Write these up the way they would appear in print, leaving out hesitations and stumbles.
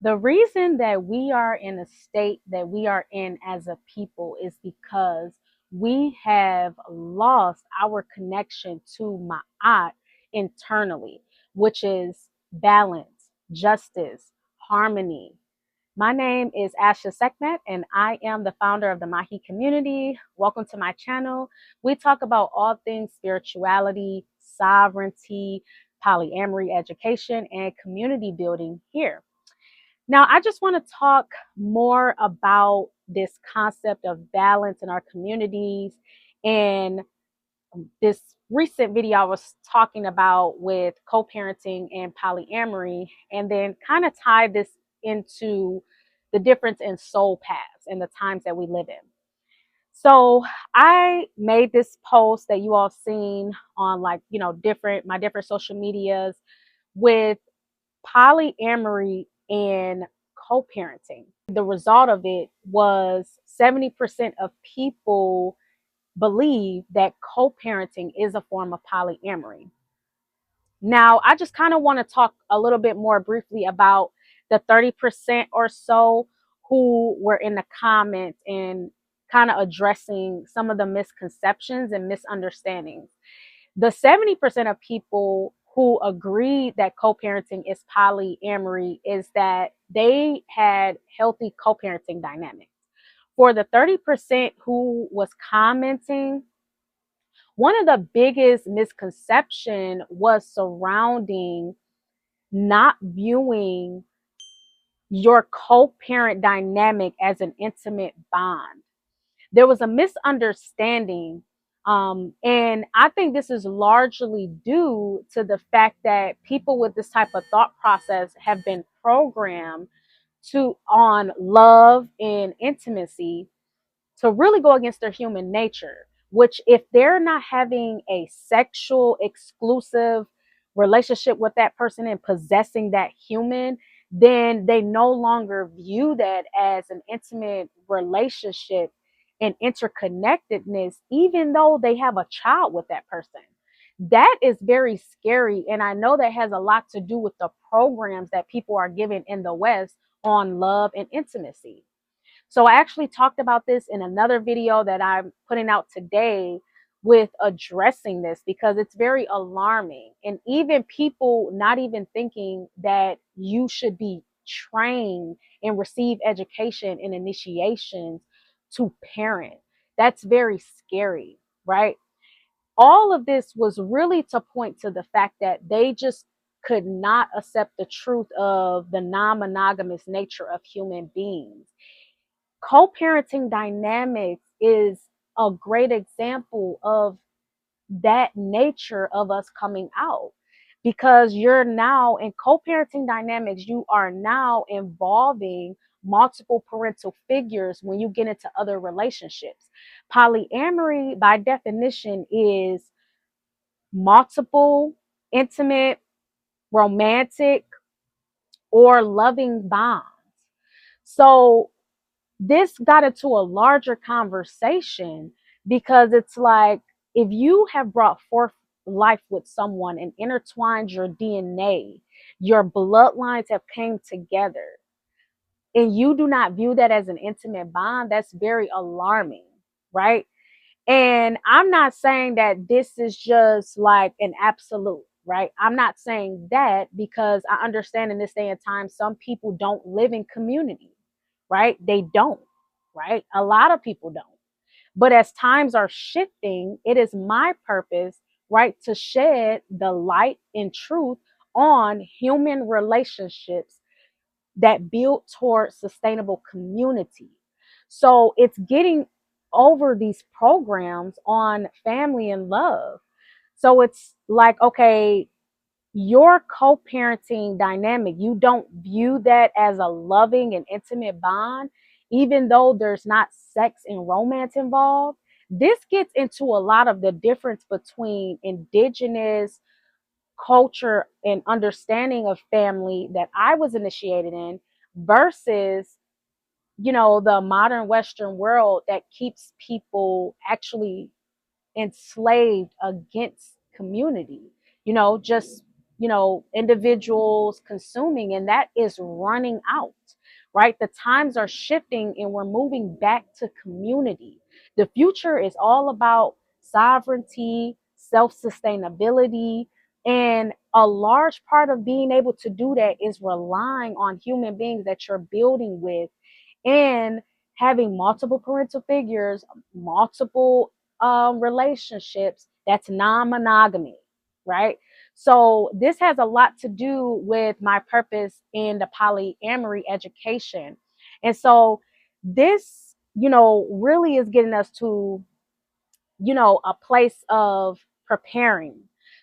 The reason that we are in the state that we are in as a people is because we have lost our connection to Ma'at internally, which is balance, justice, harmony. My name is Asha Sekhmet, and I am the founder of the Maji Community. Welcome to my channel. We talk about all things spirituality, sovereignty, polyamory education, and community building here. Now, I just want to talk more about this concept of balance in our communities. And this recent video I was talking about with co-parenting and polyamory, and then kind of tie this into the difference in soul paths and the times that we live in. So I made this post that you all seen on my different social medias with polyamory and co-parenting. The result of it was 70% of people believe that co-parenting is a form of polyamory. Now, I just kind of want to talk a little bit more briefly about the 30% or so who were in the comments and kind of addressing some of the misconceptions and misunderstandings. The 70% of people who agreed that co-parenting is polyamory is that they had healthy co-parenting dynamics. For the 30% who was commenting, one of the biggest misconception was surrounding not viewing your co-parent dynamic as an intimate bond. There was a misunderstanding. And I think this is largely due to the fact that people with this type of thought process have been programmed on love and intimacy to really go against their human nature, which if they're not having a sexual exclusive relationship with that person and possessing that human, then they no longer view that as an intimate relationship and interconnectedness, even though they have a child with that person. That is very scary. And I know that has a lot to do with the programs that people are given in the West on love and intimacy. So I actually talked about this in another video that I'm putting out today with addressing this because it's very alarming. And even people not even thinking that you should be trained and receive education and initiations to parent. That's very scary, right? All of this was really to point to the fact that they just could not accept the truth of the non-monogamous nature of human beings. Co-parenting dynamics is a great example of that nature of us coming out, because you're now in co-parenting dynamics, you are now involving multiple parental figures when you get into other relationships. Polyamory by definition is multiple intimate, romantic, or loving bonds. So this got into a larger conversation because it's like, if you have brought forth life with someone and intertwined your DNA, your bloodlines have came together, and you do not view that as an intimate bond, that's very alarming, right? And I'm not saying that this is just like an absolute, right? I'm not saying that, because I understand in this day and time, some people don't live in community, right? They don't, right? A lot of people don't. But as times are shifting, it is my purpose, right, to shed the light and truth on human relationships that build towards sustainable community. So it's getting over these programs on family and love. So it's like, okay, your co-parenting dynamic, you don't view that as a loving and intimate bond, even though there's not sex and romance involved. This gets into a lot of the difference between indigenous culture and understanding of family that I was initiated in versus, the modern Western world that keeps people actually enslaved against community, just individuals consuming, and that is running out, right? The times are shifting and we're moving back to community. The future is all about sovereignty, self-sustainability, and a large part of being able to do that is relying on human beings that you're building with, and having multiple parental figures, multiple relationships. That's non-monogamy, right? So this has a lot to do with my purpose in the polyamory education. And so this, really is getting us to, a place of preparing.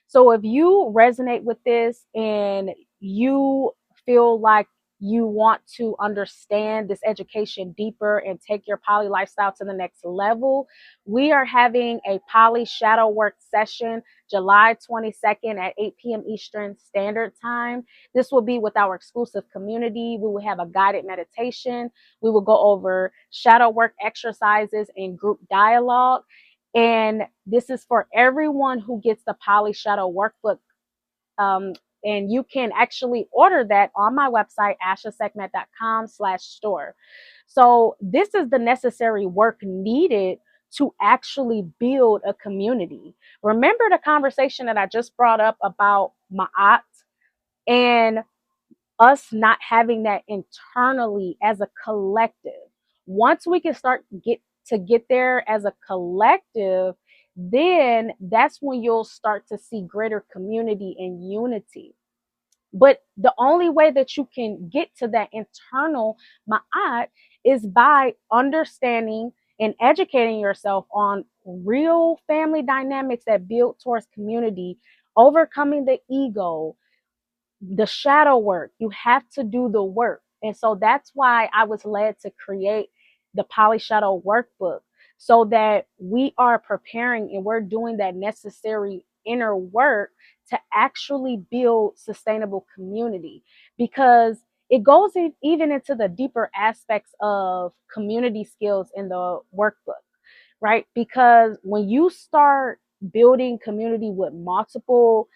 So if you resonate with this and you feel like you want to understand this education deeper and take your poly lifestyle to the next level, we are having a poly shadow work session July 22nd at 8 p.m. Eastern Standard Time. This will be with our exclusive community. We will have a guided meditation. We will go over shadow work exercises and group dialogue. And this is for everyone who gets the Poly Shadow Workbook. And you can actually order that on my website, AshaSekhmet.com/store. So this is the necessary work needed to actually build a community. Remember the conversation that I just brought up about Ma'at and us not having that internally as a collective. Once we can start get there as a collective, then that's when you'll start to see greater community and unity. But the only way that you can get to that internal ma'at is by understanding and educating yourself on real family dynamics that build towards community, overcoming the ego, the shadow work. You have to do the work. And so that's why I was led to create the Poly Shadow Workbook, so that we are preparing and we're doing that necessary inner work to actually build sustainable community, because it goes even into the deeper aspects of community skills in the workbook, right? Because when you start building community with multiple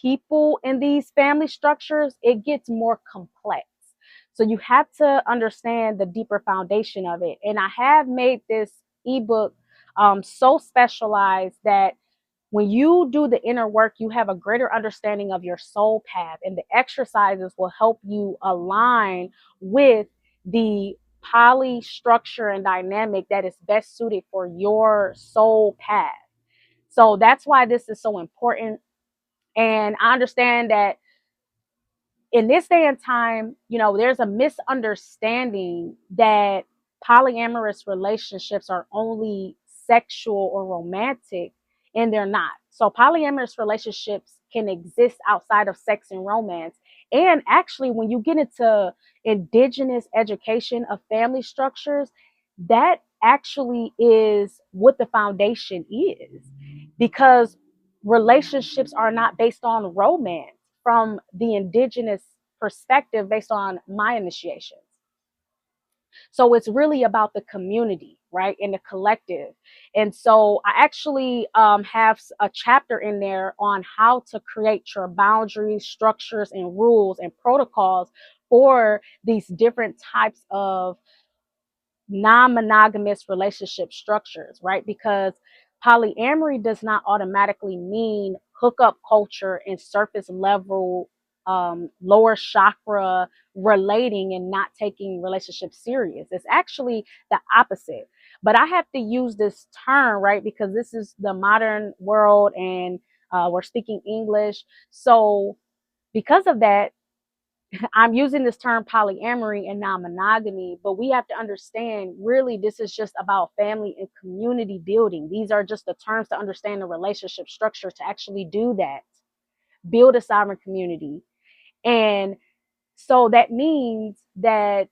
people in these family structures, it gets more complex. So you have to understand the deeper foundation of it. And I have made this ebook so specialized that when you do the inner work, you have a greater understanding of your soul path, and the exercises will help you align with the poly structure and dynamic that is best suited for your soul path. So that's why this is so important. And I understand that in this day and time, there's a misunderstanding that polyamorous relationships are only sexual or romantic, and they're not. So polyamorous relationships can exist outside of sex and romance. And actually, when you get into indigenous education of family structures, that actually is what the foundation is, because relationships are not based on romance from the indigenous perspective based on my initiations. So it's really about the community, right? And the collective. And so I actually have a chapter in there on how to create your boundaries, structures, and rules and protocols for these different types of non-monogamous relationship structures, right? Because polyamory does not automatically mean hookup culture and surface level, lower chakra relating and not taking relationships serious. It's actually the opposite. But I have to use this term, right? Because this is the modern world, and we're speaking English. So because of that, I'm using this term polyamory and non-monogamy, but we have to understand really this is just about family and community building. These are just the terms to understand the relationship structure to actually do that, build a sovereign community. And so that means that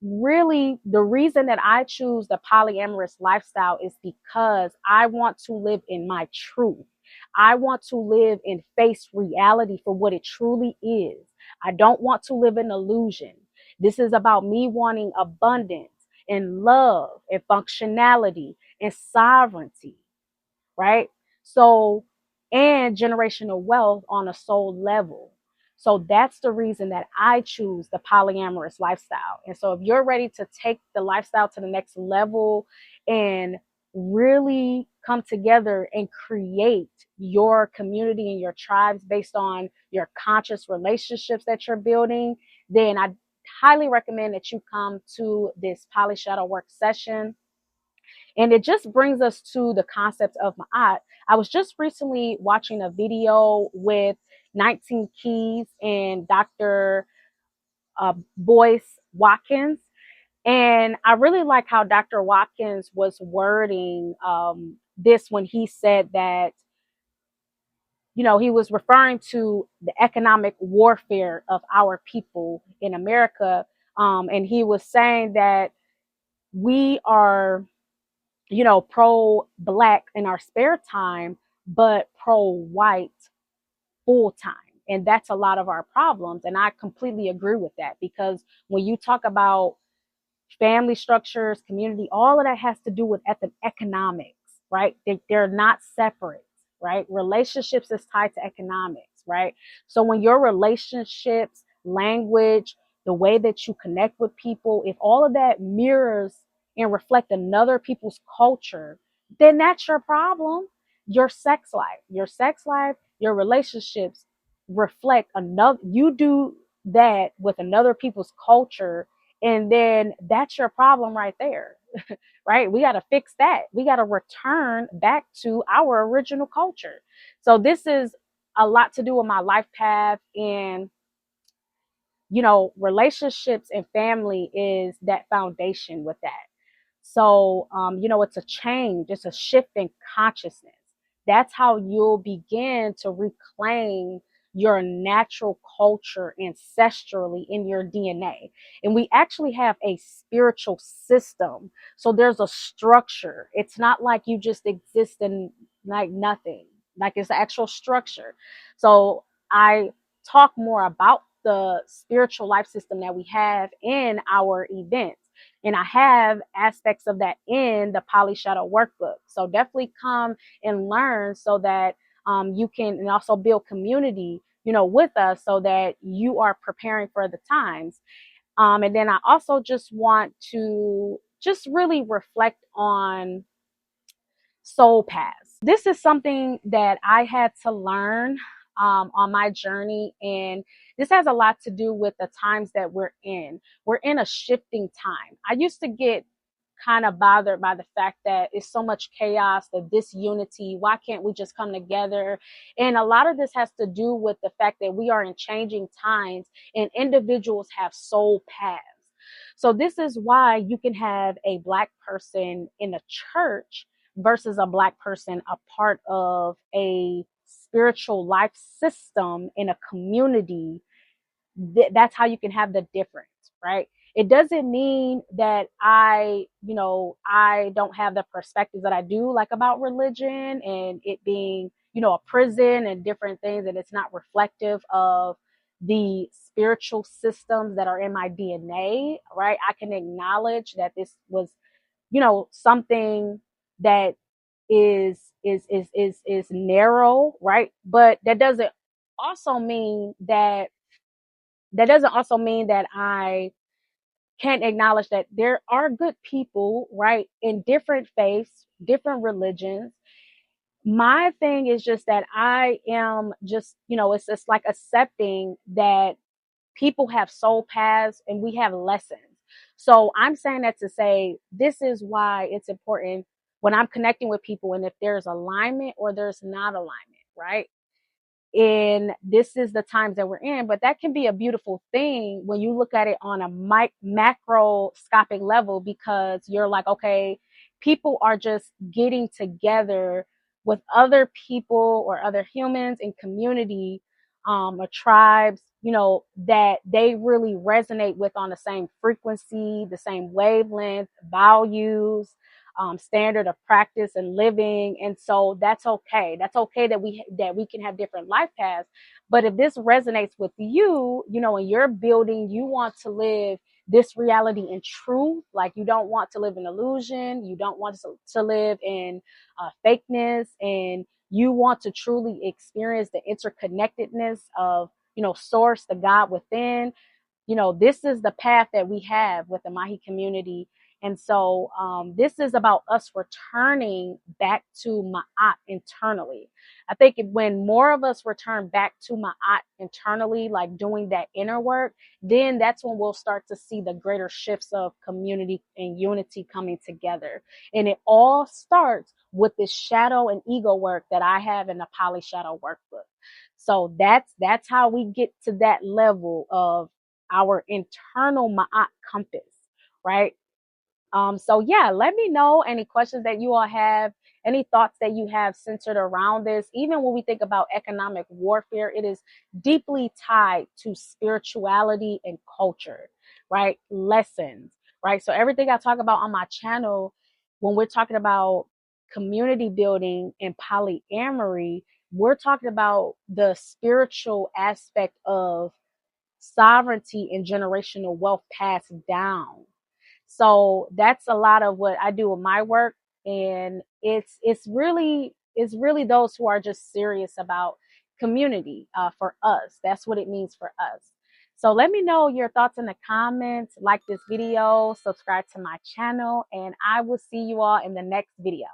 really the reason that I choose the polyamorous lifestyle is because I want to live in my truth. I want to live and face reality for what it truly is. I don't want to live in illusion. This is about me wanting abundance and love and functionality and sovereignty, right? So and generational wealth on a soul level. So that's the reason that I choose the polyamorous lifestyle. And so if you're ready to take the lifestyle to the next level and really come together and create your community and your tribes based on your conscious relationships that you're building, then I highly recommend that you come to this poly shadow work session. And it just brings us to the concept of Ma'at. I was just recently watching a video with 19 Keys and Dr. Boyce Watkins. And I really like how Dr. Watkins was wording this when he said that, you know, he was referring to the economic warfare of our people in America. And he was saying that we are, you know, pro-Black in our spare time, but pro-white full time. And that's a lot of our problems. And I completely agree with that, because when you talk about family structures, community, all of that has to do with economics, right? They're not separate, right? Relationships is tied to economics, right? So when your relationships, language, the way that you connect with people, if all of that mirrors and reflect another people's culture, then that's your problem. Your sex life, your relationships reflect another, you do that with another people's culture, and then that's your problem right there, right? We got to fix that. We got to return back to our original culture. So this is a lot to do with my life path. And, you know, relationships and family is that foundation with that. So, you know, it's a change, it's a shift in consciousness. That's how you'll begin to reclaim your natural culture ancestrally in your DNA. And we actually have a spiritual system. So there's a structure. It's not like you just exist in like nothing, like it's an actual structure. So I talk more about the spiritual life system that we have in our events. And I have aspects of that in the Poly Shadow workbook. So definitely come and learn so that you can, and also build community, you know, with us so that you are preparing for the times. And then I also just want to just really reflect on soul paths. This is something that I had to learn on my journey. And this has a lot to do with the times that we're in. We're in a shifting time. I used to get kind of bothered by the fact that it's so much chaos, the disunity. Why can't we just come together? And a lot of this has to do with the fact that we are in changing times and individuals have soul paths. So this is why you can have a Black person in a church versus a Black person a part of a spiritual life system in a community. That's how you can have the difference, right? It doesn't mean that I don't have the perspectives that I do, like about religion and it being, you know, a prison and different things, and it's not reflective of the spiritual systems that are in my DNA, right? I can acknowledge that this was, you know, something that is narrow, right? But that doesn't also mean that I can't acknowledge that there are good people, right, in different faiths, different religions. My thing is just that I am just, you know, it's just like accepting that people have soul paths and we have lessons. So I'm saying that to say this is why it's important when I'm connecting with people, and if there's alignment or there's not alignment, right? And this is the times that we're in, but that can be a beautiful thing when you look at it on a macroscopic level, because you're like, okay, people are just getting together with other people or other humans in community, or tribes, you know, that they really resonate with on the same frequency, the same wavelength, values, standard of practice and living. And so that's okay. That's okay that we can have different life paths. But if this resonates with you, you know, and you're building, you want to live this reality in truth. Like you don't want to live in illusion. You don't want to live in fakeness, and you want to truly experience the interconnectedness of, source, the God within, this is the path that we have with the Maji community. And so this is about us returning back to Ma'at internally. I think when more of us return back to Ma'at internally, like doing that inner work, then that's when we'll start to see the greater shifts of community and unity coming together. And it all starts with this shadow and ego work that I have in the Poly Shadow workbook. So that's how we get to that level of our internal Ma'at compass, right? So yeah, let me know any questions that you all have, any thoughts that you have centered around this. Even when we think about economic warfare, it is deeply tied to spirituality and culture, right? Lessons, right? So everything I talk about on my channel, when we're talking about community building and polyamory, we're talking about the spiritual aspect of sovereignty and generational wealth passed down. So that's a lot of what I do with my work. And it's really those who are just serious about community for us. That's what it means for us. So let me know your thoughts in the comments, like this video, subscribe to my channel, and I will see you all in the next video.